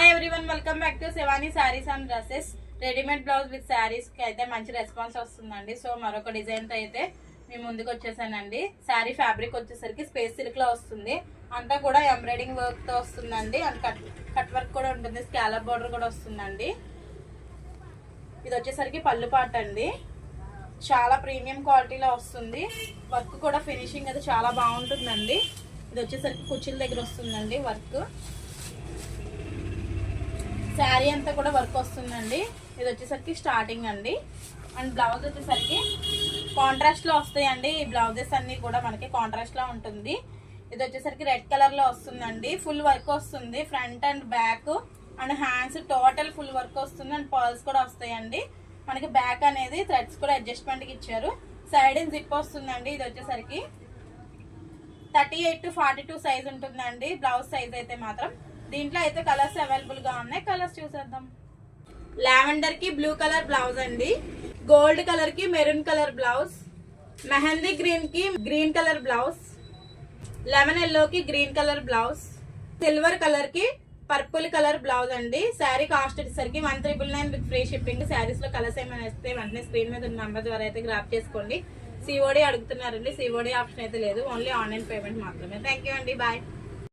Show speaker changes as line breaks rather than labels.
Hi everyone, welcome back to Shivani saris and dresses. Readymade blouse with saris కి అయితే మంచి response వస్తుందండి. సో మరొక డిజైన్ తో అయితే మేము ముందుకు వచ్చేసానండి. శారీ ఫ్యాబ్రిక్ వచ్చేసరికి స్పేస్ సిల్క్ లో వస్తుంది. అంతా కూడా ఎంబ్రాయిడింగ్ వర్క్ తో వస్తుందండి. అండ్ కట్ వర్క్ కూడా ఉంటుంది. స్కాలప్ బోర్డర్ కూడా వస్తుందండి. ఇది వచ్చేసరికి పళ్ళు పాట అండి. చాలా ప్రీమియం క్వాలిటీలో వస్తుంది. వర్క్ కూడా ఫినిషింగ్ అయితే చాలా బాగుంటుందండి. ఇది వచ్చేసరికి కుర్చీల దగ్గర వస్తుందండి వర్క్. శారీ అంతా కూడా వర్క్ వస్తుందండి. ఇది వచ్చేసరికి స్టార్టింగ్ అండి. అండ్ బ్లౌజ్ వచ్చేసరికి కాంట్రాస్ట్ లో వస్తాయండి. ఈ బ్లౌజెస్ అన్ని కూడా మనకి కాంట్రాస్ట్ లో ఉంటుంది. ఇది వచ్చేసరికి రెడ్ కలర్ లో వస్తుందండి. ఫుల్ వర్క్ వస్తుంది. Front and back and hands total full work వస్తుంది. అండ్ పర్ల్స్ కూడా వస్తాయండి. మనకి బ్యాక్ అనేది థ్రెడ్స్ కూడా అడ్జస్ట్మెంట్ కి ఇచ్చారు. సైడ్ జిప్ వస్తుందండి. ఇది వచ్చేసరికి 38 to 42 సైజ్ ఉంటుందండి. బ్లౌజ్ సైజ్ అయితే మాత్రం దీంట్లో అయితే కలర్స్ అవైలబుల్ గా ఉన్నాయి. కలర్స్ చూసేద్దాం. లావెండర్ కి బ్లూ కలర్ బ్లౌజ్ అండి. గోల్డ్ కలర్ కి maroon colour blouse. Mehndi green కి green colour blouse. Lemon yellow కి green colour blouse. Silver colour కి పర్పుల్ కలర్ బ్లౌజ్ అండి. శారీ కాస్ట్ వచ్చేసరికి 1399 విత్ ఫ్రీ షిప్పింగ్. శారీస్ లో కలర్స్ ఏమైనా వస్తే వెంటనే స్క్రీన్ మీద ఉన్న నంబర్ ద్వారా అయితే గ్రాప్ చేసుకోండి. సిఓడి అడుగుతున్నారండి. సిఓడి ఆప్షన్ అయితే లేదు. ఓన్లీ ఆన్లైన్ పేమెంట్ మాత్రమే. థ్యాంక్ యూ అండి. బాయ్.